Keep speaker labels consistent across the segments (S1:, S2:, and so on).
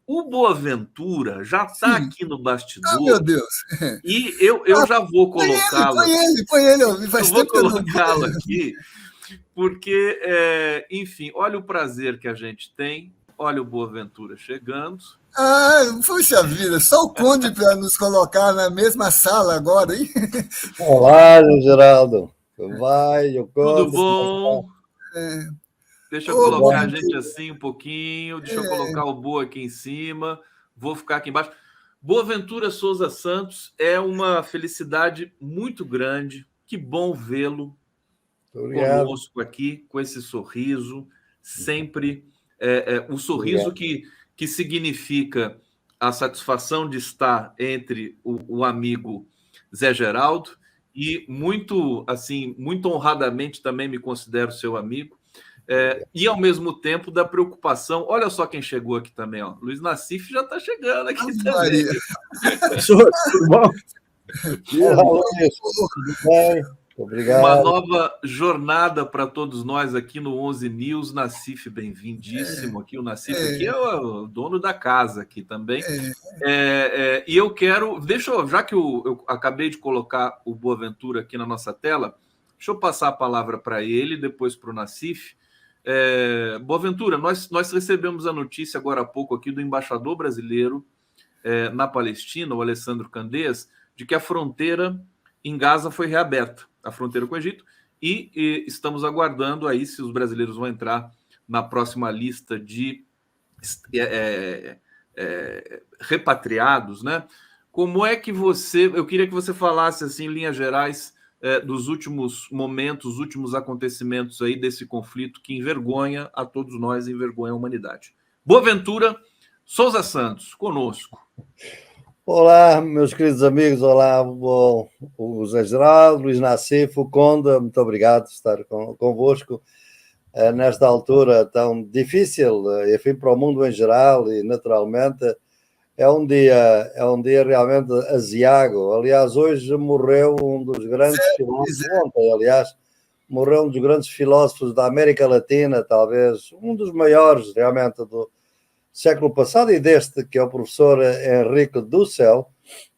S1: O Boaventura já está
S2: Sim.
S1: aqui no
S2: Ah, meu
S1: bastidor
S2: Deus.
S1: e eu
S2: Ah,
S1: já vou
S2: põe ele,
S1: colocá-lo.
S2: põe ele, põe ele.
S1: Eu
S2: Faz
S1: vou
S2: tempo que eu não.
S1: colocá-lo aqui, porque, enfim, olha o prazer que a gente tem. Olha o Boaventura chegando.
S2: Ah, puxa vida, só o Conde para nos colocar na mesma sala agora, hein?
S3: Olá, Geraldo. Vai, o
S1: Tudo
S3: Conde, como é que
S1: bom?
S3: está?
S1: Deixa eu
S2: Ô,
S3: Tudo
S1: colocar a
S3: bem?
S1: gente
S2: Boaventura.
S1: assim um pouquinho. Deixa eu colocar o Boa aqui em cima. Vou ficar aqui embaixo. Boaventura Souza Santos, é uma felicidade muito grande. Que bom vê-lo
S3: Muito obrigado.
S1: conosco aqui, com esse sorriso, sempre o sorriso
S3: Obrigado.
S1: que significa a satisfação de estar entre o amigo Zé Geraldo e muito assim, muito honradamente também me considero seu amigo. E ao mesmo tempo da preocupação. Olha só quem chegou aqui também, ó. Luiz Nassif já está chegando aqui
S2: Ave
S1: também.
S2: Maria.
S4: Professor, tudo bom?
S3: Olá,
S4: Diego,
S3: Luís. Tudo bem? Muito
S1: Uma
S3: obrigado.
S1: nova jornada para todos nós aqui no 11 News. Nassif, bem-vindíssimo aqui. O Nassif aqui é o dono da casa aqui também. E eu quero, já que eu acabei de colocar o Boaventura aqui na nossa tela, deixa eu passar a palavra para ele, depois para o Nassif. Boaventura, nós recebemos a notícia agora há pouco aqui do embaixador brasileiro na Palestina, o Alessandro Candês, de que a fronteira em Gaza foi reaberta, a fronteira com o Egito, e estamos aguardando aí se os brasileiros vão entrar na próxima lista de repatriados, né? Como é que eu queria que você falasse assim, em linhas gerais, dos últimos momentos, últimos acontecimentos aí desse conflito que envergonha a todos nós, envergonha a humanidade. Boaventura Souza Santos, conosco.
S3: Olá, meus queridos amigos. Olá, o Zé Geraldo, Luís Nassif, o Conde. Muito obrigado por estar convosco nesta altura tão difícil, enfim, para o mundo em geral e, naturalmente, é um dia realmente aziago. Aliás, hoje morreu um dos grandes filósofos, ontem, aliás, morreu um dos grandes filósofos da América Latina, talvez um dos maiores realmente do século passado e deste, que é o professor Henrique Dussel,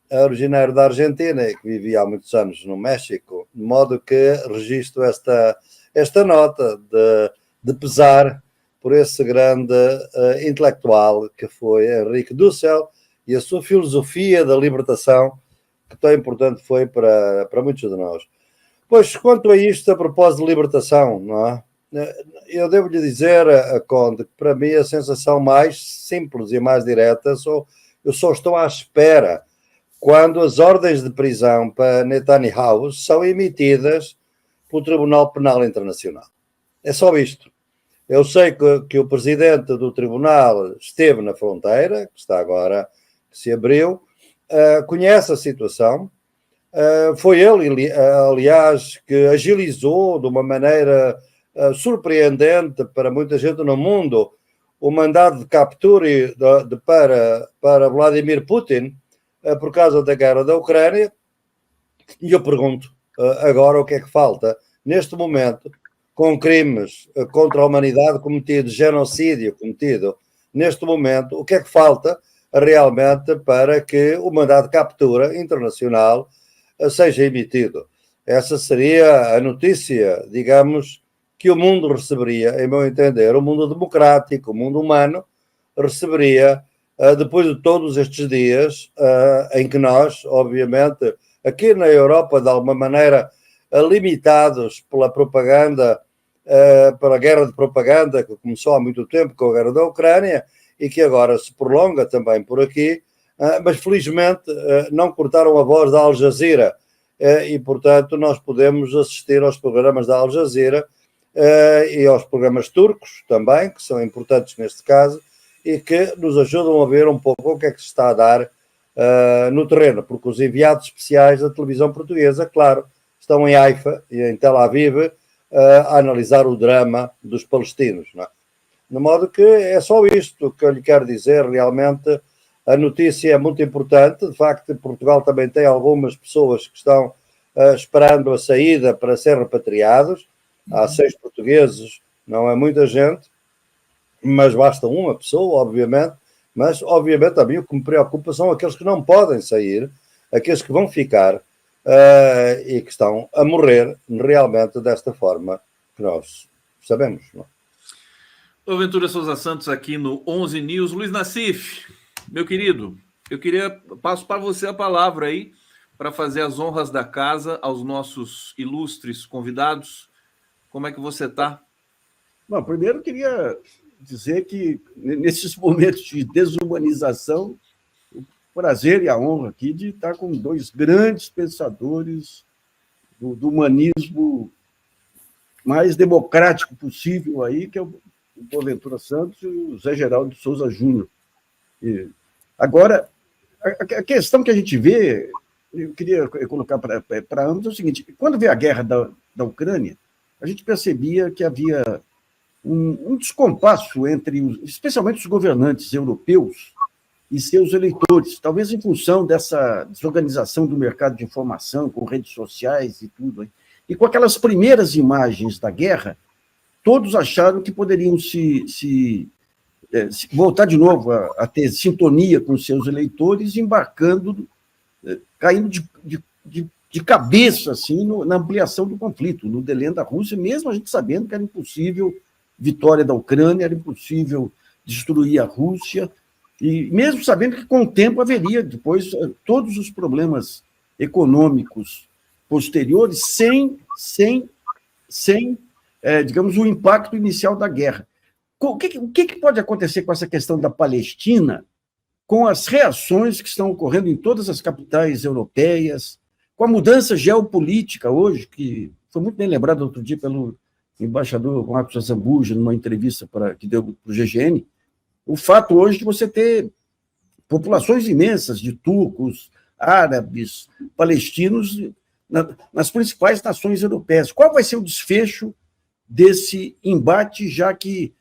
S3: originário da Argentina e que vivia há muitos anos no México, de modo que registro esta nota de pesar por esse grande intelectual que foi Henrique Dussel e a sua filosofia da libertação, que tão importante foi para muitos de nós. Pois, quanto a isto, a propósito de libertação, não é? Eu devo-lhe dizer, Conde, que para mim a sensação mais simples e mais direta, eu só estou à espera quando as ordens de prisão para Netanyahu são emitidas pelo Tribunal Penal Internacional. É só isto. Eu sei que o presidente do tribunal esteve na fronteira, que está agora, que se abriu, conhece a situação. Foi ele, aliás, que agilizou de uma maneira surpreendente para muita gente no mundo o mandado de captura para Vladimir Putin por causa da guerra da Ucrânia. E eu pergunto agora o que é que falta neste momento, com crimes contra a humanidade cometidos, genocídio cometido neste momento, o que é que falta realmente para que o mandado de captura internacional seja emitido? Essa seria a notícia, digamos, que o mundo receberia, em meu entender, o mundo democrático, o mundo humano, receberia depois de todos estes dias em que nós, obviamente, aqui na Europa, de alguma maneira, limitados pela propaganda, pela guerra de propaganda que começou há muito tempo com a guerra da Ucrânia e que agora se prolonga também por aqui, mas felizmente não cortaram a voz da Al Jazeera e, portanto, nós podemos assistir aos programas da Al Jazeera e aos programas turcos também, que são importantes neste caso, e que nos ajudam a ver um pouco o que é que se está a dar no terreno, porque os enviados especiais da televisão portuguesa, claro, estão em Haifa e em Tel Aviv a analisar o drama dos palestinos, não é? De modo que é só isto que eu lhe quero dizer. Realmente a notícia é muito importante. De facto, Portugal também tem algumas pessoas que estão esperando a saída para ser repatriados. Há 6 portugueses, não é muita gente, mas basta uma pessoa, obviamente, Mas, obviamente, também o que me preocupa são aqueles que não podem sair, aqueles que vão ficar e que estão a morrer realmente desta forma que nós sabemos. Não?
S1: O Ventura Souza Santos aqui no 11 News. Luiz Nassif, meu querido, passo para você a palavra aí para fazer as honras da casa aos nossos ilustres convidados. Como é que você está?
S4: Bom, primeiro eu queria dizer que nesses momentos de desumanização, o prazer e a honra aqui de estar com dois grandes pensadores do humanismo mais democrático possível aí, que é o Boaventura Santos e o Zé Geraldo de Souza Júnior. Agora, a questão que a gente vê, eu queria colocar para ambos, é o seguinte: quando veio a guerra da Ucrânia, a gente percebia que havia um descompasso entre, especialmente os governantes europeus e seus eleitores, talvez em função dessa desorganização do mercado de informação, com redes sociais e tudo. E com aquelas primeiras imagens da guerra, todos acharam que poderiam se voltar de novo a ter sintonia com seus eleitores, embarcando, caindo de cabeça assim, na ampliação do conflito, no delém da Rússia, mesmo a gente sabendo que era impossível vitória da Ucrânia, era impossível destruir a Rússia, e mesmo sabendo que com o tempo haveria depois todos os problemas econômicos posteriores sem digamos, o impacto inicial da guerra. O que pode acontecer com essa questão da Palestina, com as reações que estão ocorrendo em todas as capitais europeias, com a mudança geopolítica hoje, que foi muito bem lembrado outro dia pelo embaixador Marcos Azambuja, numa entrevista que deu para o GGN, o fato hoje de você ter populações imensas de turcos, árabes, palestinos nas principais nações europeias. Qual vai ser o desfecho desse embate, já que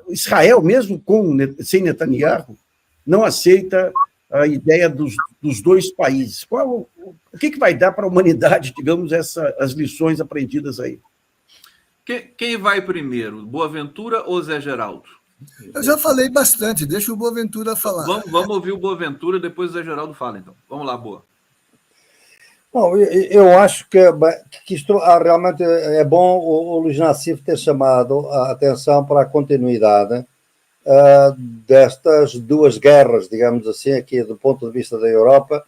S4: Israel, mesmo sem Netanyahu, não aceita a ideia dos dois países? O que vai dar para a humanidade, digamos, as lições aprendidas aí?
S1: Quem vai primeiro, Boaventura ou Zé Geraldo?
S2: Eu já falei bastante, deixa o Boaventura falar.
S1: Vamos ouvir o Boaventura, depois o Zé Geraldo fala, então. Vamos lá, Boa.
S3: Bom, eu acho que isto realmente é bom o Luiz Nassif ter chamado a atenção para a continuidade destas duas guerras, digamos assim, aqui do ponto de vista da Europa,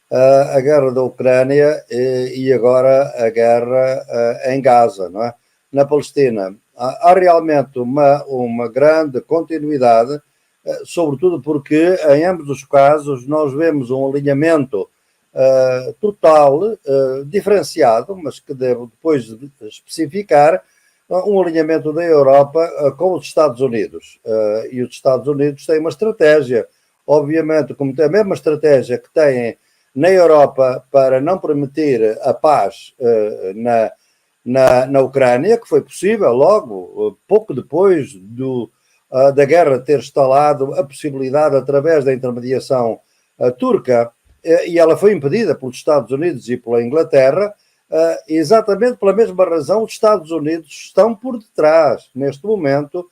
S3: a guerra da Ucrânia e agora a guerra em Gaza, não é? Na Palestina. Há realmente uma grande continuidade, sobretudo porque em ambos os casos nós vemos um alinhamento total, diferenciado, mas que devo depois especificar, um alinhamento da Europa com os Estados Unidos. E os Estados Unidos têm uma estratégia, obviamente, como tem a mesma estratégia que têm na Europa para não permitir a paz na Ucrânia, que foi possível logo, pouco depois da guerra ter instalado a possibilidade, através da intermediação turca, e ela foi impedida pelos Estados Unidos e pela Inglaterra, exatamente pela mesma razão. Os Estados Unidos estão por detrás, neste momento,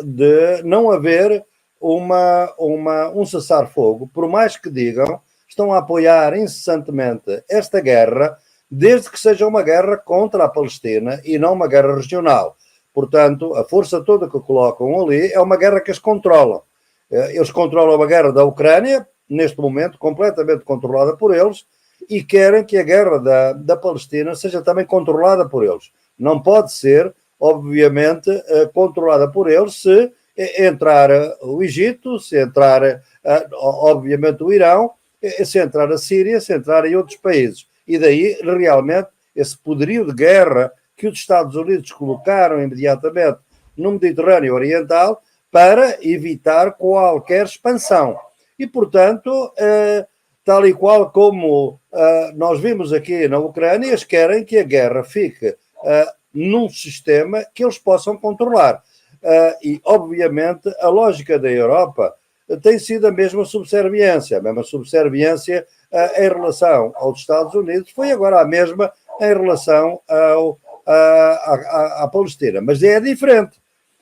S3: de não haver um cessar-fogo. Por mais que digam, estão a apoiar incessantemente esta guerra, desde que seja uma guerra contra a Palestina e não uma guerra regional. Portanto, a força toda que colocam ali é uma guerra que eles controlam. Eles controlam a guerra da Ucrânia, neste momento, completamente controlada por eles, e querem que a guerra da Palestina seja também controlada por eles. Não pode ser, obviamente, controlada por eles se entrar o Egito, se entrar, obviamente, o Irão, se entrar a Síria, se entrar em outros países. E daí, realmente, esse poderio de guerra que os Estados Unidos colocaram imediatamente no Mediterrâneo Oriental para evitar qualquer expansão. E, portanto, tal e qual como nós vimos aqui na Ucrânia, eles querem que a guerra fique num sistema que eles possam controlar. E, obviamente, a lógica da Europa tem sido a mesma subserviência em relação aos Estados Unidos, foi agora a mesma em relação à Palestina. Mas é diferente,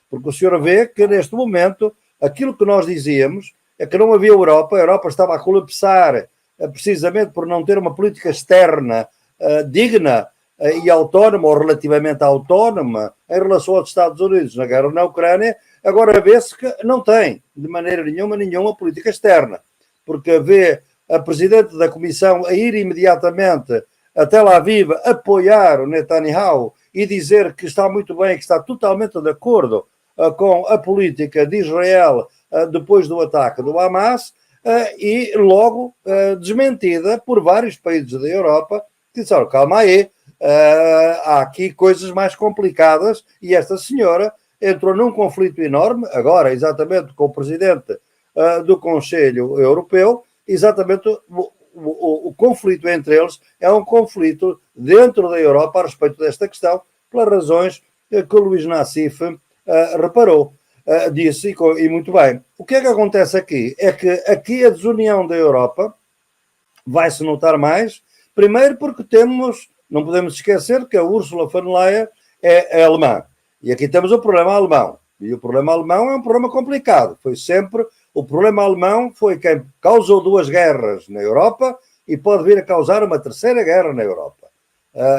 S3: porque o senhor vê que neste momento Aquilo que nós dizíamos é que não havia Europa, a Europa estava a colapsar precisamente por não ter uma política externa digna e autónoma, ou relativamente autónoma, em relação aos Estados Unidos na guerra na Ucrânia. Agora vê-se que não tem, de maneira nenhuma política externa, porque vê a Presidente da Comissão a ir imediatamente a Tel Aviv apoiar o Netanyahu e dizer que está muito bem, que está totalmente de acordo com a política de Israel depois do ataque do Hamas, e logo desmentida por vários países da Europa que disseram, calma aí, há aqui coisas mais complicadas, e esta senhora entrou num conflito enorme, agora exatamente com o presidente do Conselho Europeu, exatamente o conflito entre eles é um conflito dentro da Europa a respeito desta questão, pelas razões que o Luís Nassif reparou, disse, e muito bem. O que é que acontece aqui? É que aqui a desunião da Europa vai-se notar mais, primeiro porque não podemos esquecer que a Ursula von Leyen é alemã, e aqui temos o problema alemão, e o problema alemão é um problema complicado, o problema alemão foi quem causou 2 guerras na Europa e pode vir a causar uma 3ª guerra na Europa.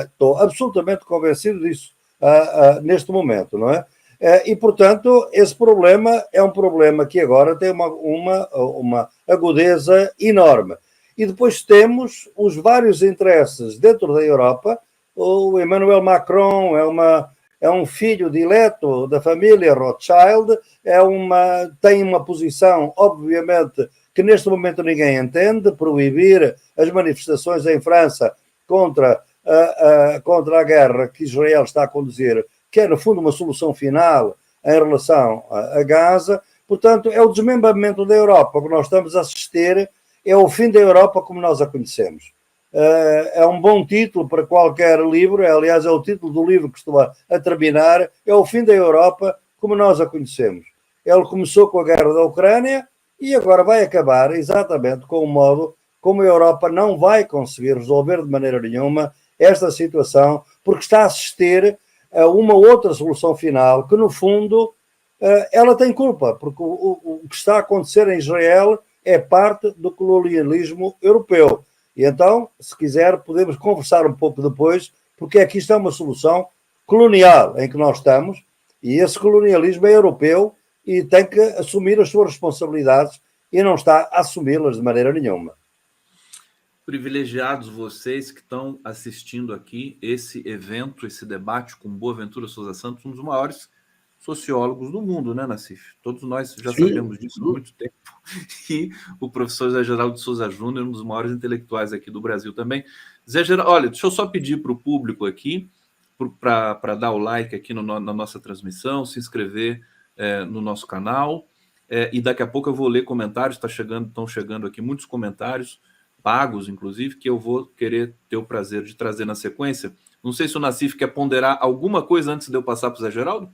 S3: Estou absolutamente convencido disso neste momento, não é? E, portanto, esse problema é um problema que agora tem uma agudeza enorme. E depois temos os vários interesses dentro da Europa. O Emmanuel Macron é um filho dileto da família Rothschild, tem uma posição, obviamente, que neste momento ninguém entende, proibir as manifestações em França contra a guerra que Israel está a conduzir, que é, no fundo, uma solução final em relação a Gaza. Portanto, é o desmembramento da Europa que nós estamos a assistir, é o fim da Europa como nós a conhecemos. É um bom título para qualquer livro, aliás, é o título do livro que estou a terminar, é o fim da Europa como nós a conhecemos. Ele começou com a guerra da Ucrânia e agora vai acabar exatamente com o modo como a Europa não vai conseguir resolver de maneira nenhuma esta situação, porque está a assistir a uma outra solução final, que no fundo ela tem culpa, porque o que está a acontecer em Israel é parte do colonialismo europeu. E então, se quiser, podemos conversar um pouco depois, porque aqui está uma solução colonial em que nós estamos, e esse colonialismo é europeu e tem que assumir as suas responsabilidades e não está a assumi-las de maneira nenhuma.
S1: Privilegiados vocês que estão assistindo aqui esse evento, esse debate com Boaventura Sousa Santos, um dos maiores sociólogos do mundo, né, Nassif? Todos nós já sabemos disso há muito tempo. E o professor Zé Geraldo de Souza Júnior, um dos maiores intelectuais aqui do Brasil também. Zé Geraldo, olha, deixa eu só pedir para o público aqui, para dar o like aqui na nossa transmissão, se inscrever no nosso canal, e daqui a pouco eu vou ler comentários, estão chegando aqui muitos comentários, pagos, inclusive, que eu vou querer ter o prazer de trazer na sequência. Não sei se o Nassif quer ponderar alguma coisa antes de eu passar para o Zé Geraldo?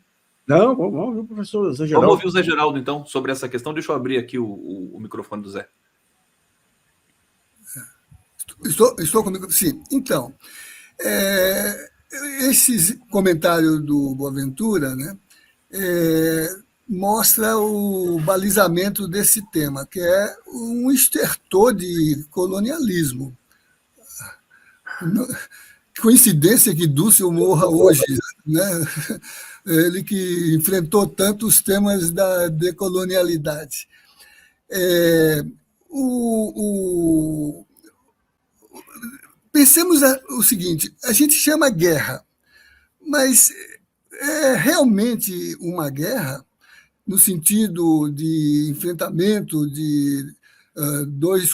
S4: Não, vamos ouvir o professor Zé Geraldo.
S1: Vamos ouvir o Zé Geraldo, então, sobre essa questão. Deixa eu abrir aqui o microfone do Zé.
S2: Estou comigo? Sim. Então, esse comentário do Boaventura, né, mostra o balizamento desse tema, que é um estertor de colonialismo. Coincidência que Dussel morra hoje, né? Ele que enfrentou tantos temas da decolonialidade. Pensemos o seguinte, a gente chama guerra, mas é realmente uma guerra no sentido de enfrentamento de dois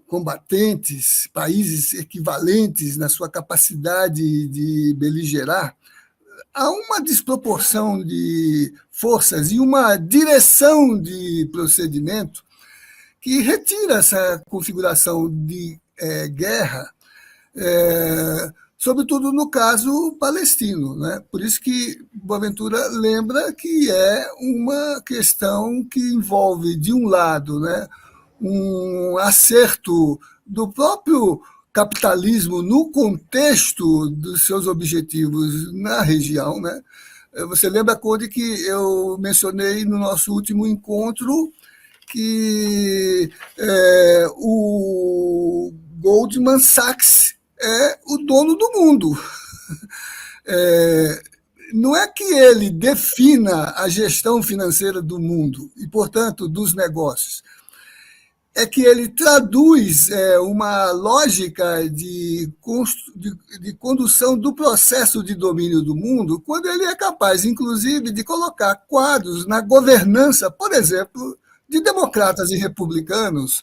S2: combatentes, países equivalentes na sua capacidade de beligerar. Há uma desproporção de forças e uma direção de procedimento que retira essa configuração de guerra, sobretudo no caso palestino, né? Por isso que Boaventura lembra que é uma questão que envolve, de um lado, né, um acerto do próprio capitalismo no contexto dos seus objetivos na região, né, Você lembra, Conde, que eu mencionei no nosso último encontro que o Goldman Sachs é o dono do mundo. Não é que ele defina a gestão financeira do mundo e, portanto, dos negócios. É que ele traduz uma lógica de condução do processo de domínio do mundo, quando ele é capaz, inclusive, de colocar quadros na governança, por exemplo, de democratas e republicanos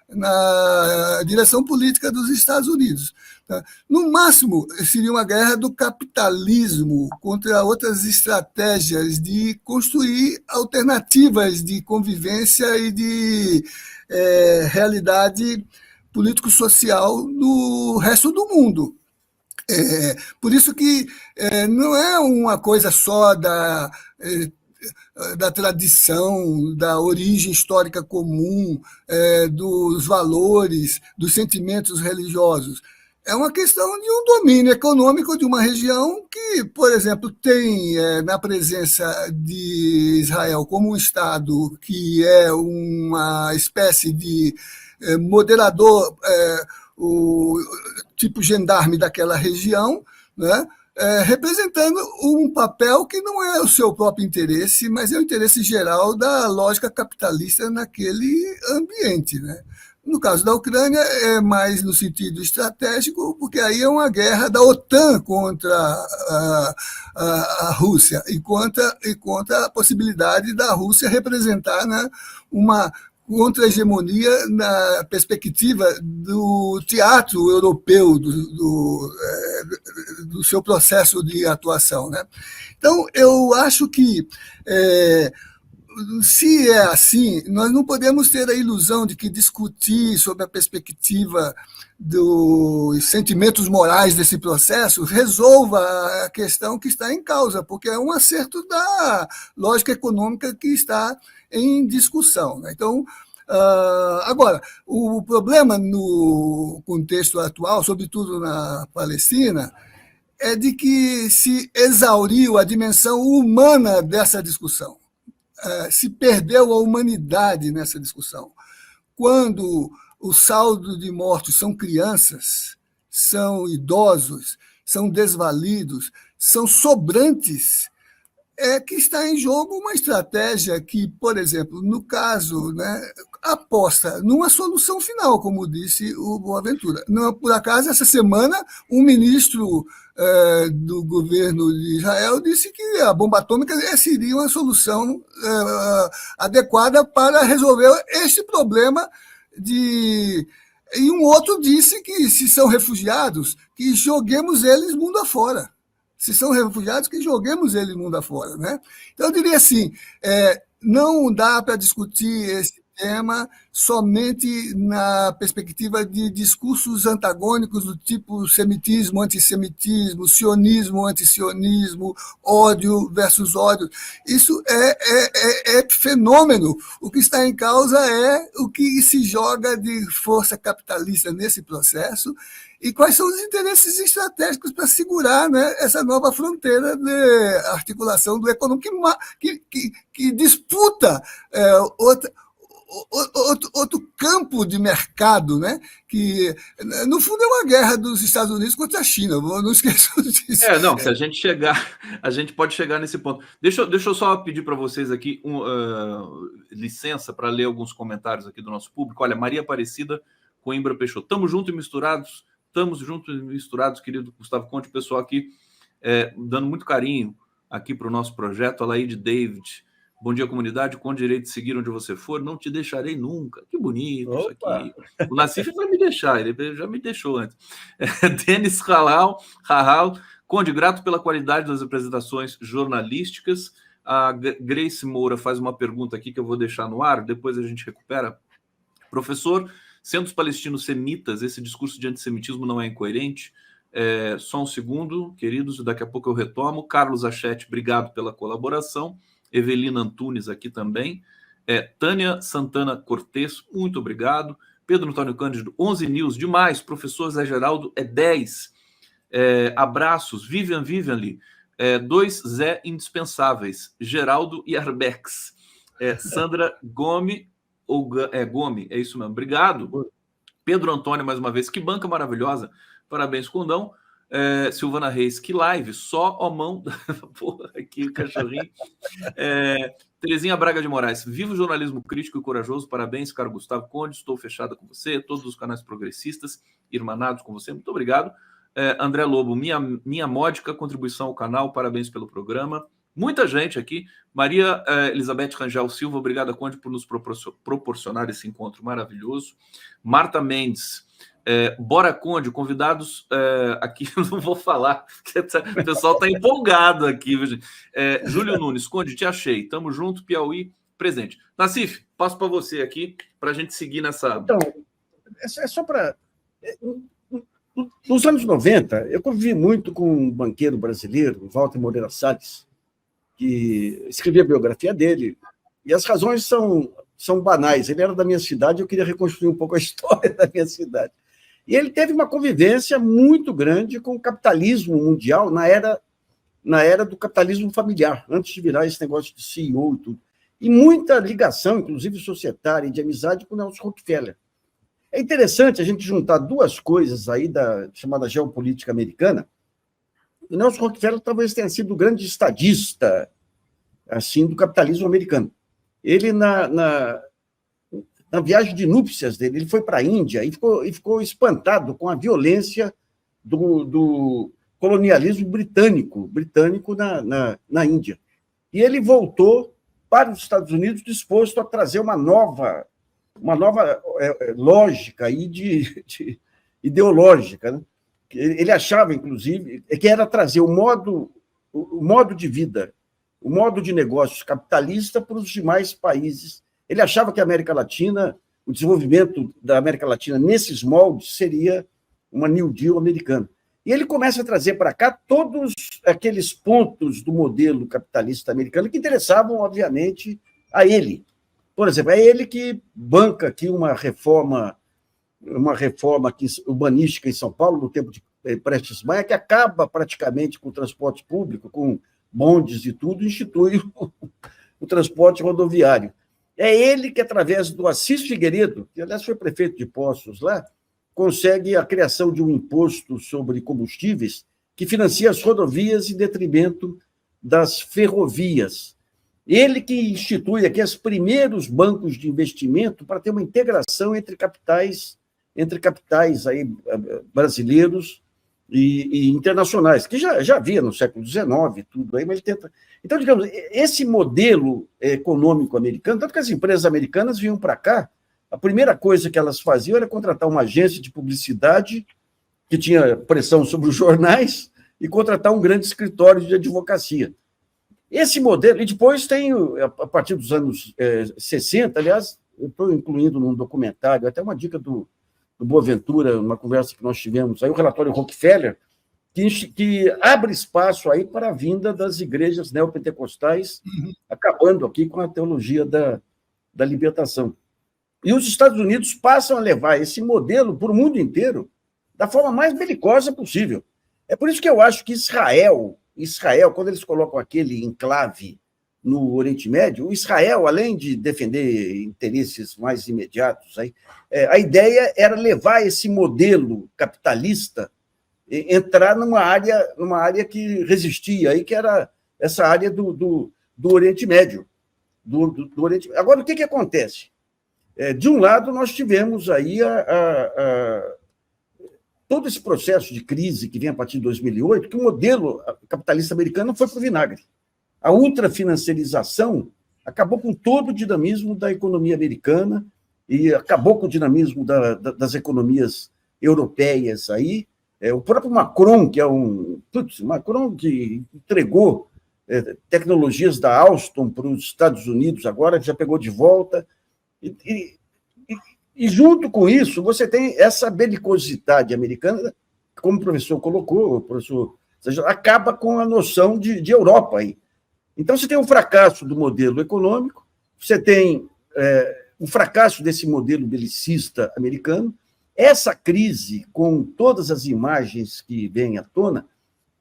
S2: na direção política dos Estados Unidos. No máximo, seria uma guerra do capitalismo contra outras estratégias de construir alternativas de convivência e de realidade político-social no resto do mundo. Por isso que não é uma coisa só da tradição, da origem histórica comum, dos valores, dos sentimentos religiosos. É uma questão de um domínio econômico de uma região que, por exemplo, tem na presença de Israel como um Estado que é uma espécie de moderador, o tipo gendarme daquela região, né? Representando um papel que não é o seu próprio interesse, mas é o interesse geral da lógica capitalista naquele ambiente, né? No caso da Ucrânia, é mais no sentido estratégico, porque aí é uma guerra da OTAN contra a Rússia e contra a possibilidade da Rússia representar, né, uma contra-hegemonia na perspectiva do teatro europeu, do seu processo de atuação, né? Então, eu acho que se é assim, nós não podemos ter a ilusão de que discutir sobre a perspectiva dos sentimentos morais desse processo resolva a questão que está em causa, porque é um acerto da lógica econômica que está em discussão, né? Então, agora, o problema no contexto atual, sobretudo na Palestina, é de que se exauriu a dimensão humana dessa discussão. Se perdeu a humanidade nessa discussão. Quando o saldo de mortos são crianças, são idosos, são desvalidos, são sobrantes, é que está em jogo uma estratégia que, por exemplo, no caso, né, aposta numa solução final, como disse o Boaventura. Não, por acaso, essa semana, um ministro do governo de Israel disse que a bomba atômica seria uma solução adequada para resolver este problema E um outro disse que, se são refugiados, que joguemos eles mundo afora. Se são refugiados, que joguemos eles mundo afora, né? Então, eu diria assim, não dá para discutir esse tema somente na perspectiva de discursos antagônicos do tipo semitismo, antissemitismo, sionismo, antisionismo, ódio versus ódio. Isso é fenômeno. O que está em causa é o que se joga de força capitalista nesse processo e quais são os interesses estratégicos para segurar, né, essa nova fronteira de articulação do econômico que disputa outro campo de mercado, né? Que, no fundo, é uma guerra dos Estados Unidos contra a China, não esqueço disso.
S1: Não, se a gente chegar, a gente pode chegar nesse ponto. Deixa eu só pedir para vocês aqui licença para ler alguns comentários aqui do nosso público. Olha, Maria Aparecida Coimbra Peixoto. Estamos juntos e misturados, querido Gustavo Conte, o pessoal aqui dando muito carinho aqui para o nosso projeto. A Laide David. Bom dia, comunidade. Com o direito de seguir onde você for, não te deixarei nunca. Que bonito. Opa. Isso aqui. O Nassif vai me deixar, ele já me deixou antes. Denis Rahal, Conde, grato pela qualidade das apresentações jornalísticas. A Grace Moura faz uma pergunta aqui que eu vou deixar no ar, depois a gente recupera. Professor, sendo os palestinos semitas, esse discurso de antissemitismo não é incoerente? Só um segundo, queridos, daqui a pouco eu retomo. Carlos Achete, obrigado pela colaboração. Evelina Antunes aqui também. Tânia Santana Cortes, muito obrigado. Pedro Antônio Cândido, 11 News, demais. Professor Zé Geraldo, 10. Abraços. Vivian Lee. Dois Zé indispensáveis, Geraldo e Arbex. Sandra Gomes, Gomes, é isso mesmo, obrigado. Pedro Antônio, mais uma vez, que banca maravilhosa, parabéns, Condão. Silvana Reis, que live, só a mão. Porra, aqui o cachorrinho. Terezinha Braga de Moraes, viva o jornalismo crítico e corajoso, parabéns, caro Gustavo Conde, estou fechada com você, todos os canais progressistas, irmanados com você, muito obrigado. André Lobo, minha módica contribuição ao canal, parabéns pelo programa. Muita gente aqui. Maria Elizabeth Rangel Silva, obrigada, Conde, por nos proporcionar esse encontro maravilhoso. Marta Mendes, bora, Conde, convidados aqui, não vou falar, porque o pessoal está empolgado aqui. Júlio Nunes, Conde, te achei, tamo junto, Piauí, presente. Nassif, passo para você aqui, para a gente seguir nessa...
S4: Então, é só para... Nos anos 90, eu convivi muito com um banqueiro brasileiro, Walter Moreira Salles, que escrevi a biografia dele, e as razões são banais. Ele era da minha cidade, eu queria reconstruir um pouco a história da minha cidade. E ele teve uma convivência muito grande com o capitalismo mundial na era do capitalismo familiar, antes de virar esse negócio de CEO e tudo. E muita ligação, inclusive societária e de amizade, com o Nelson Rockefeller. É interessante a gente juntar duas coisas aí da chamada geopolítica americana. O Nelson Rockefeller talvez tenha sido o grande estadista assim, do capitalismo americano. Ele, na viagem de núpcias dele, ele foi para a Índia e ficou espantado com a violência do colonialismo britânico na Índia. E ele voltou para os Estados Unidos disposto a trazer uma nova lógica aí ideológica, né? Ele achava, inclusive, que era trazer o modo de vida, o modo de negócios capitalista para os demais países. Ele achava que a América Latina, o desenvolvimento da América Latina nesses moldes seria uma New Deal americana. E ele começa a trazer para cá todos aqueles pontos do modelo capitalista americano que interessavam, obviamente, a ele. Por exemplo, é ele que banca aqui uma reforma aqui, urbanística em São Paulo, no tempo de Prestes Maia, que acaba praticamente com o transporte público, com bondes e tudo, institui o transporte rodoviário. É ele que, através do Assis Figueiredo, que, aliás, foi prefeito de Poços lá, consegue a criação de um imposto sobre combustíveis que financia as rodovias em detrimento das ferrovias. Ele que institui aqui os primeiros bancos de investimento para ter uma integração entre capitais aí, brasileiros e internacionais, que já havia no século XIX, tudo aí, mas ele tenta... Então, digamos, esse modelo econômico americano, tanto que as empresas americanas vinham para cá, a primeira coisa que elas faziam era contratar uma agência de publicidade que tinha pressão sobre os jornais e contratar um grande escritório de advocacia. Esse modelo, e depois tem, a partir dos anos 60, aliás, eu estou incluindo num documentário, até uma dica do Boaventura, uma conversa que nós tivemos, aí o relatório Rockefeller, que abre espaço aí para a vinda das igrejas neopentecostais, acabando aqui com a teologia da libertação. E os Estados Unidos passam a levar esse modelo para o mundo inteiro da forma mais belicosa possível. É por isso que eu acho que Israel, quando eles colocam aquele enclave no Oriente Médio, o Israel, além de defender interesses mais imediatos, a ideia era levar esse modelo capitalista, entrar numa área que resistia, aí, que era essa área do Oriente Médio. Do Oriente... Agora, o que acontece? De um lado, nós tivemos aí todo esse processo de crise que vem a partir de 2008, que o modelo capitalista americano foi para o vinagre. A ultrafinanciarização acabou com todo o dinamismo da economia americana e acabou com o dinamismo das economias europeias. Aí, o próprio Macron, que é Macron que entregou tecnologias da Alstom para os Estados Unidos agora, já pegou de volta. E junto com isso, você tem essa belicosidade americana, como o professor colocou, acaba com a noção de Europa aí. Então, você tem um fracasso do modelo econômico, você tem o fracasso desse modelo belicista americano. Essa crise, com todas as imagens que vêm à tona,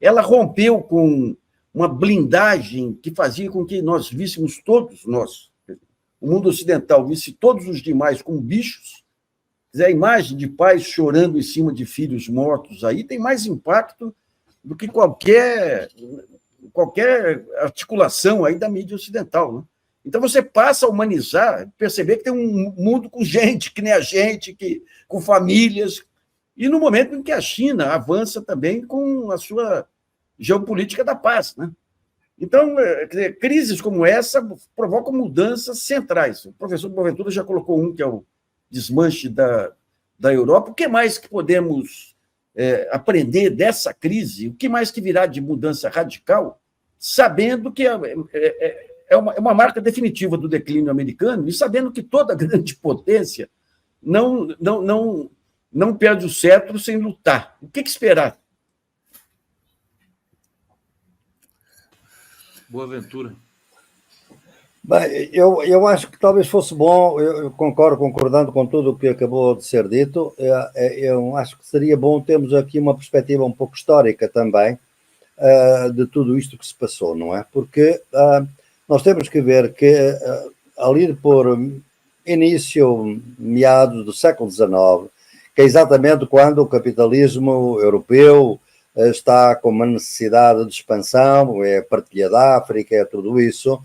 S4: ela rompeu com uma blindagem que fazia com que nós víssemos todos nós, o mundo ocidental visse todos os demais como bichos. A imagem de pais chorando em cima de filhos mortos aí tem mais impacto do que qualquer articulação aí da mídia ocidental, né? Então você passa a humanizar, perceber que tem um mundo com gente que nem a gente, com famílias, e no momento em que a China avança também com a sua geopolítica da paz, né? Então, crises como essa provocam mudanças centrais. O professor Boaventura já colocou um, que é o desmanche da Europa. O que mais que podemos aprender dessa crise? O que mais que virá de mudança radical, sabendo que é uma marca definitiva do declínio americano e sabendo que toda grande potência não perde o cetro sem lutar. O que esperar?
S1: Boaventura.
S3: Bem, eu acho que talvez fosse bom, eu concordando com tudo o que acabou de ser dito, eu acho que seria bom termos aqui uma perspectiva um pouco histórica também de tudo isto que se passou, não é? Porque nós temos que ver que ali por início, meados do século XIX, que é exatamente quando o capitalismo europeu está com uma necessidade de expansão, é a partilha da África, é tudo isso,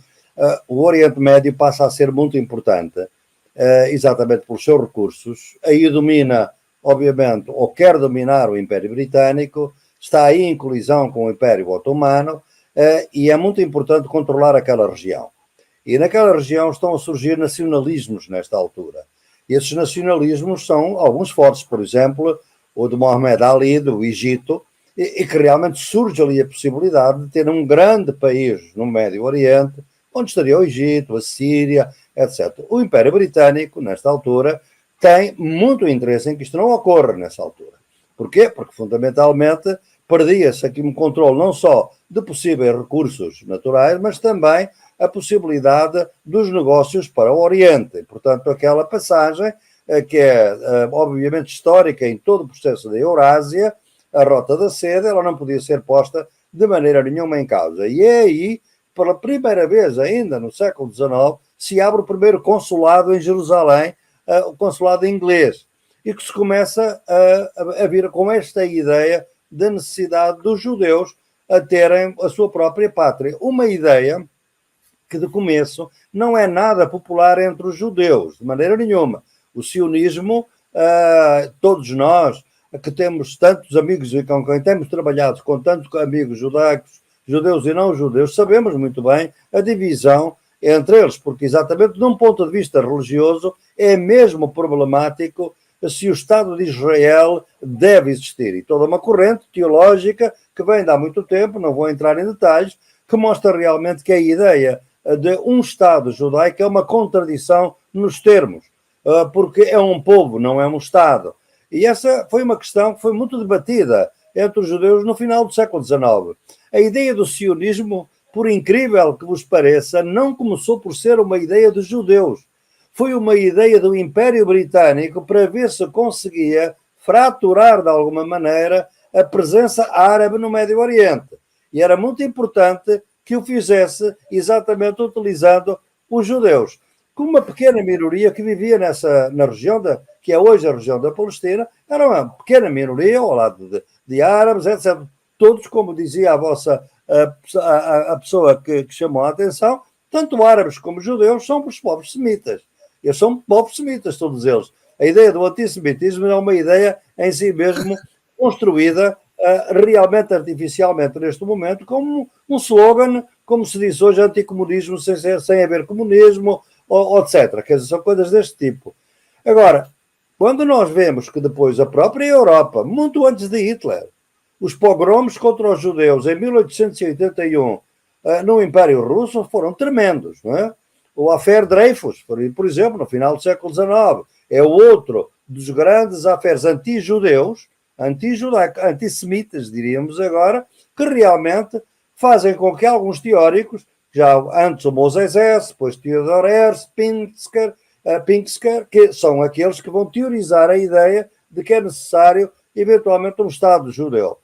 S3: o Oriente Médio passa a ser muito importante, exatamente pelos seus recursos. Aí domina, obviamente, ou quer dominar o Império Britânico, está aí em colisão com o Império Otomano, e é muito importante controlar aquela região. E naquela região estão a surgir nacionalismos nesta altura. E esses nacionalismos são alguns fortes, por exemplo, o de Mohamed Ali, do Egito, e que realmente surge ali a possibilidade de ter um grande país no Médio Oriente, onde estaria o Egito, a Síria, etc. O Império Britânico, nesta altura, tem muito interesse em que isto não ocorra nessa altura. Porquê? Porque, fundamentalmente, perdia-se aqui um controle não só de possíveis recursos naturais, mas também a possibilidade dos negócios para o Oriente. E, portanto, aquela passagem que é, obviamente, histórica em todo o processo da Eurásia, a Rota da Seda, ela não podia ser posta de maneira nenhuma em causa. E é aí, pela primeira vez ainda no século XIX, se abre o primeiro consulado em Jerusalém, o consulado inglês, e que se começa a vir com esta ideia da necessidade dos judeus a terem a sua própria pátria. Uma ideia que, de começo, não é nada popular entre os judeus, de maneira nenhuma. O sionismo, todos nós, que temos tantos amigos e com quem temos trabalhado, com tantos amigos judaicos, judeus e não judeus, sabemos muito bem a divisão entre eles, porque exatamente de um ponto de vista religioso é mesmo problemático se o Estado de Israel deve existir. E toda uma corrente teológica que vem de há muito tempo, não vou entrar em detalhes, que mostra realmente que a ideia de um Estado judaico é uma contradição nos termos, porque é um povo, não é um Estado. E essa foi uma questão que foi muito debatida entre os judeus no final do século XIX. A ideia do sionismo, por incrível que vos pareça, não começou por ser uma ideia dos judeus. Foi uma ideia do Império Britânico para ver se conseguia fraturar de alguma maneira a presença árabe no Médio Oriente. E era muito importante que o fizesse exatamente utilizando os judeus. Com uma pequena minoria que vivia na região, que é hoje a região da Palestina, era uma pequena minoria ao lado de árabes, etc. Todos, como dizia a pessoa que chamou a atenção, tanto árabes como judeus são os povos semitas. Eles são povos semitas, todos eles. A ideia do antissemitismo é uma ideia em si mesmo construída realmente artificialmente neste momento como um slogan, como se diz hoje, anticomunismo sem haver comunismo, ou etc. Quer dizer, são coisas deste tipo. Agora, quando nós vemos que depois a própria Europa, muito antes de Hitler, os pogroms contra os judeus em 1881 no Império Russo foram tremendos, não é? O Affaire Dreyfus, por exemplo, no final do século XIX, é outro dos grandes affaires anti-judeus, antissemitas, diríamos agora, que realmente fazem com que alguns teóricos, já antes o Moses Hess, depois Theodor Herzl, Pinsker, que são aqueles que vão teorizar a ideia de que é necessário, eventualmente, um Estado judeu.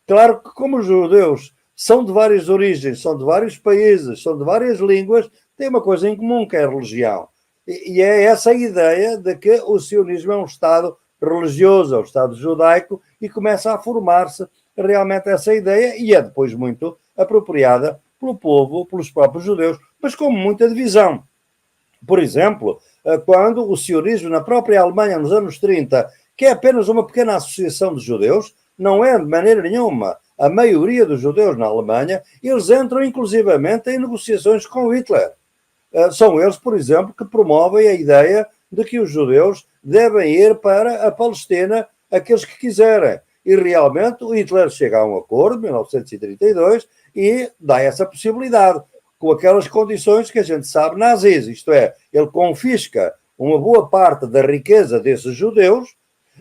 S3: Claro que, como os judeus são de várias origens, são de vários países, são de várias línguas, têm uma coisa em comum, que é a religião. E é essa a ideia de que o sionismo é um Estado religioso, é um Estado judaico, e começa a formar-se realmente essa ideia, e é depois muito apropriada pelo povo, pelos próprios judeus, mas com muita divisão. Por exemplo, quando o sionismo na própria Alemanha, nos anos 30, que é apenas uma pequena associação de judeus, não é de maneira nenhuma a maioria dos judeus na Alemanha, eles entram inclusivamente em negociações com Hitler. São eles, por exemplo, que promovem a ideia de que os judeus devem ir para a Palestina, aqueles que quiserem. E realmente o Hitler chega a um acordo, em 1932, e dá essa possibilidade, com aquelas condições que a gente sabe nazis, isto é, ele confisca uma boa parte da riqueza desses judeus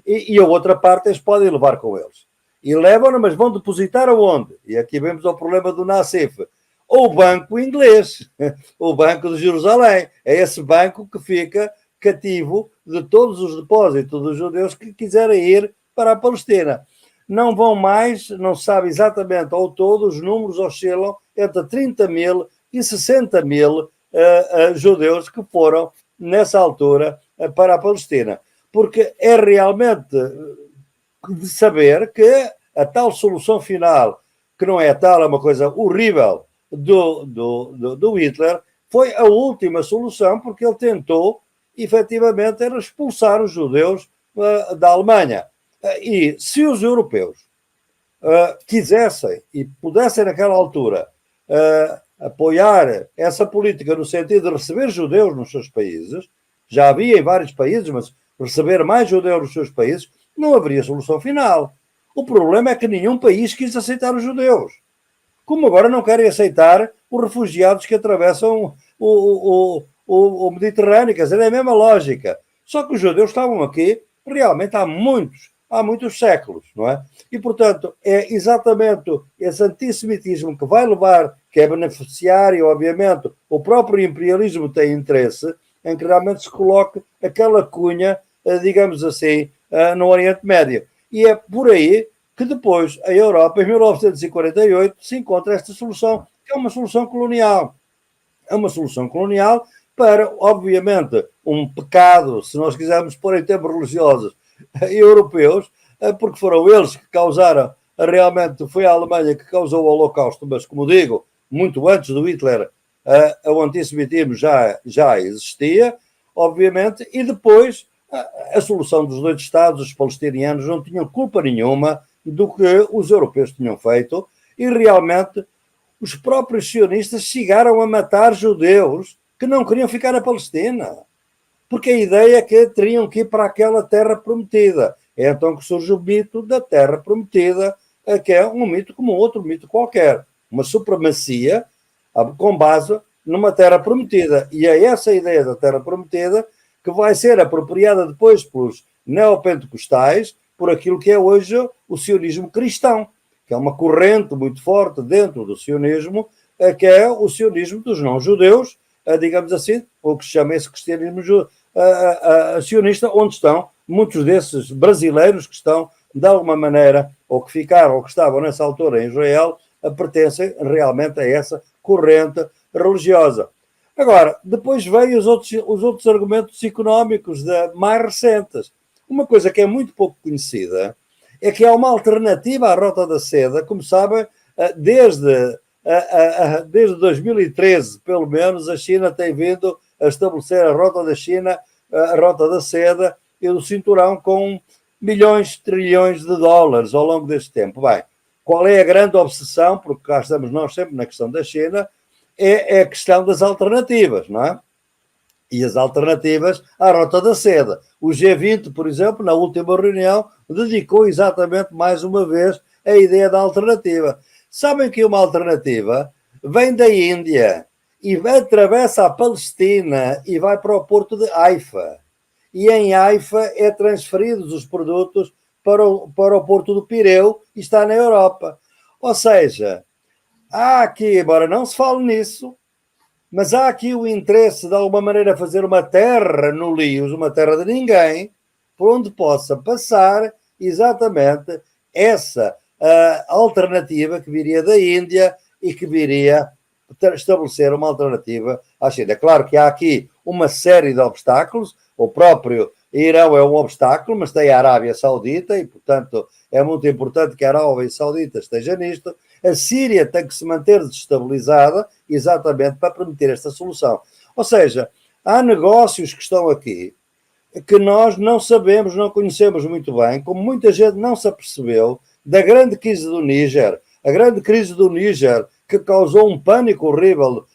S3: e a outra parte eles podem levar com eles. E levam-na, mas vão depositar aonde? E aqui vemos o problema do Nassif. O banco inglês, o Banco de Jerusalém. É esse banco que fica cativo de todos os depósitos dos judeus que quiserem ir para a Palestina. Não vão mais, não se sabe exatamente ao todo, os números oscilam entre 30 mil e 60 mil judeus que foram, nessa altura, para a Palestina. Porque é realmente de saber que a tal solução final, que não é tal, é uma coisa horrível, do Hitler, foi a última solução, porque ele tentou, efetivamente, era expulsar os judeus da Alemanha. E se os europeus quisessem e pudessem, naquela altura, apoiar essa política no sentido de receber judeus nos seus países, já havia em vários países, mas receber mais judeus nos seus países, não haveria solução final. O problema é que nenhum país quis aceitar os judeus. Como agora não querem aceitar os refugiados que atravessam o Mediterrâneo, quer dizer, é a mesma lógica. Só que os judeus estavam aqui realmente há muitos séculos, não é? E, portanto, é exatamente esse antissemitismo que vai levar, que é beneficiário, obviamente, o próprio imperialismo tem interesse em que realmente se coloque aquela cunha, digamos assim, no Oriente Médio. E é por aí que depois a Europa, em 1948, se encontra esta solução, que é uma solução colonial. É uma solução colonial para, obviamente, um pecado, se nós quisermos pôr em termos religiosos, europeus, porque foram eles que causaram, realmente foi a Alemanha que causou o Holocausto, mas, como digo, muito antes do Hitler, o antissemitismo já existia, obviamente, e depois a solução dos dois Estados, os palestinianos, não tinham culpa nenhuma do que os europeus tinham feito, e realmente os próprios sionistas chegaram a matar judeus que não queriam ficar na Palestina, porque a ideia é que teriam que ir para aquela terra prometida. É então que surge o mito da terra prometida, que é um mito como outro mito qualquer, uma supremacia com base numa terra prometida. E é essa ideia da terra prometida que vai ser apropriada depois pelos neopentecostais por aquilo que é hoje o sionismo cristão, que é uma corrente muito forte dentro do sionismo, que é o sionismo dos não-judeus, digamos assim, o que se chama esse cristianismo sionista, onde estão muitos desses brasileiros que estão, de alguma maneira, ou que ficaram, ou que estavam nessa altura em Israel, pertencem realmente a essa corrente religiosa. Agora, depois vêm os outros argumentos económicos mais recentes. Uma coisa que é muito pouco conhecida é que há uma alternativa à Rota da Seda, como sabem, desde 2013, pelo menos, a China tem vindo a estabelecer a Rota da China, a Rota da Seda e do Cinturão com milhões, trilhões de dólares ao longo deste tempo. Bem, qual é a grande obsessão, porque cá estamos nós sempre na questão da China, é a questão das alternativas, não é? E as alternativas à Rota da Seda. O G20, por exemplo, na última reunião, dedicou exatamente mais uma vez a ideia da alternativa. Sabem que uma alternativa vem da Índia e atravessa a Palestina e vai para o porto de Haifa. E em Haifa é transferidos os produtos para o porto do Pireu e está na Europa. Ou seja, há aqui, embora não se fale nisso, mas há aqui o interesse de alguma maneira fazer uma terra no Lios, uma terra de ninguém, por onde possa passar exatamente essa alternativa que viria da Índia e que viria estabelecer uma alternativa à China. É claro que há aqui uma série de obstáculos, o próprio Irão é um obstáculo, mas tem a Arábia Saudita e, portanto, é muito importante que a Arábia Saudita esteja nisto. A Síria tem que se manter desestabilizada exatamente para permitir esta solução. Ou seja, há negócios que estão aqui que nós não sabemos, não conhecemos muito bem, como muita gente não se apercebeu da grande crise do Níger. A grande crise do Níger, que causou um pânico horrível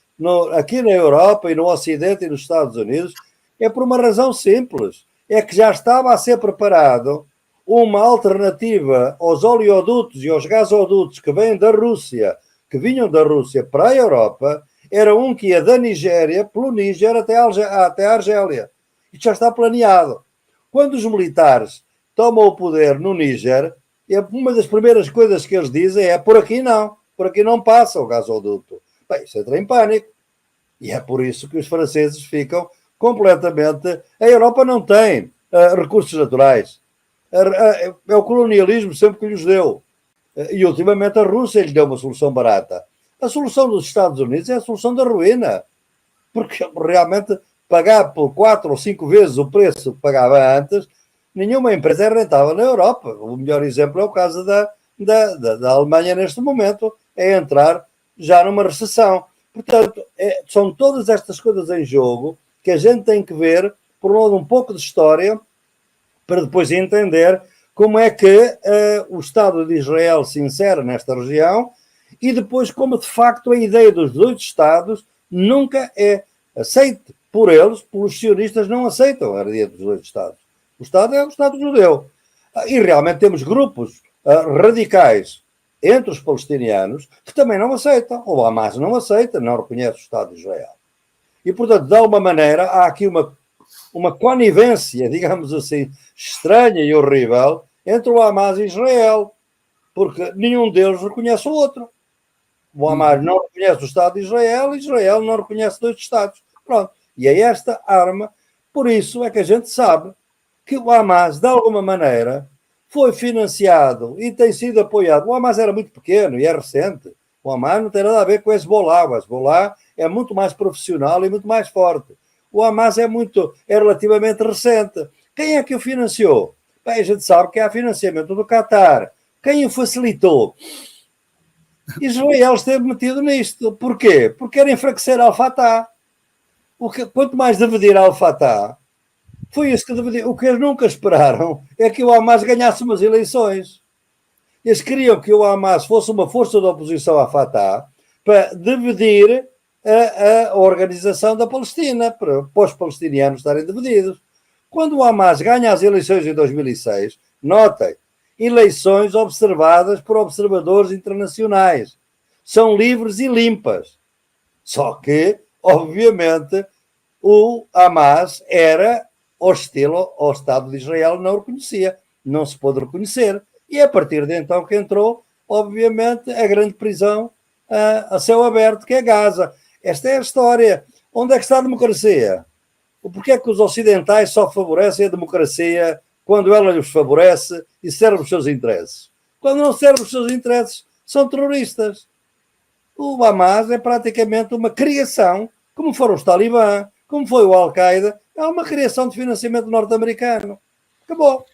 S3: aqui na Europa e no Ocidente e nos Estados Unidos, é por uma razão simples. É que já estava a ser preparado uma alternativa aos oleodutos e aos gasodutos que vêm da Rússia, que vinham da Rússia para a Europa, era um que ia da Nigéria, pelo Níger, até a Argélia. Isto já está planeado. Quando os militares tomam o poder no Níger, uma das primeiras coisas que eles dizem é por aqui não passa o gasoduto. Bem, isso entra em pânico. E é por isso que os franceses ficam completamente... A Europa não tem recursos naturais. É o colonialismo sempre que lhes deu. E ultimamente a Rússia lhe deu uma solução barata. A solução dos Estados Unidos é a solução da ruína. Porque realmente pagar por 4 ou 5 vezes o preço que pagava antes, nenhuma empresa é rentável na Europa. O melhor exemplo é o caso da Alemanha neste momento, é entrar já numa recessão. Portanto, são todas estas coisas em jogo que a gente tem que ver, por um lado, um pouco de história, para depois entender como é que o Estado de Israel se insere nesta região e depois como, de facto, a ideia dos dois Estados nunca é aceita por eles, pelos sionistas não aceitam a ideia dos dois Estados. O Estado é o Estado judeu. E realmente temos grupos radicais entre os palestinianos que também não aceitam. O Hamas não aceita, não reconhece o Estado de Israel. E, portanto, de alguma maneira, há aqui uma conivência, digamos assim, estranha e horrível entre o Hamas e Israel, porque nenhum deles reconhece o outro. O Hamas não reconhece o Estado de Israel e Israel não reconhece dois Estados. Pronto. E é esta arma, por isso é que a gente sabe que o Hamas, de alguma maneira, foi financiado e tem sido apoiado. O Hamas era muito pequeno e é recente. O Hamas não tem nada a ver com o Hezbollah. O Hezbollah é muito mais profissional e muito mais forte. O Hamas é relativamente recente. Quem é que o financiou? Bem, a gente sabe que há financiamento do Qatar. Quem o facilitou? Israel esteve metido nisto. Porquê? Porque era enfraquecer Al-Fatah. Quanto mais dividir Al-Fatah, foi isso que dividiu. O que eles nunca esperaram é que o Hamas ganhasse umas eleições. Eles queriam que o Hamas fosse uma força de oposição à Fatah para dividir a organização da Palestina, para os palestinianos estarem divididos. Quando o Hamas ganha as eleições em 2006, notem, eleições observadas por observadores internacionais. São livres e limpas. Só que, obviamente, o Hamas era hostil ao Estado de Israel, não o reconhecia. Não se pôde reconhecer. E a partir de então que entrou, obviamente, a grande prisão a céu aberto, que é Gaza. Esta é a história. Onde é que está a democracia? Porquê é que os ocidentais só favorecem a democracia quando ela lhes favorece e serve os seus interesses? Quando não serve os seus interesses, são terroristas. O Hamas é praticamente uma criação, como foram os Talibã, como foi o Al-Qaeda, é uma criação de financiamento norte-americano. Acabou.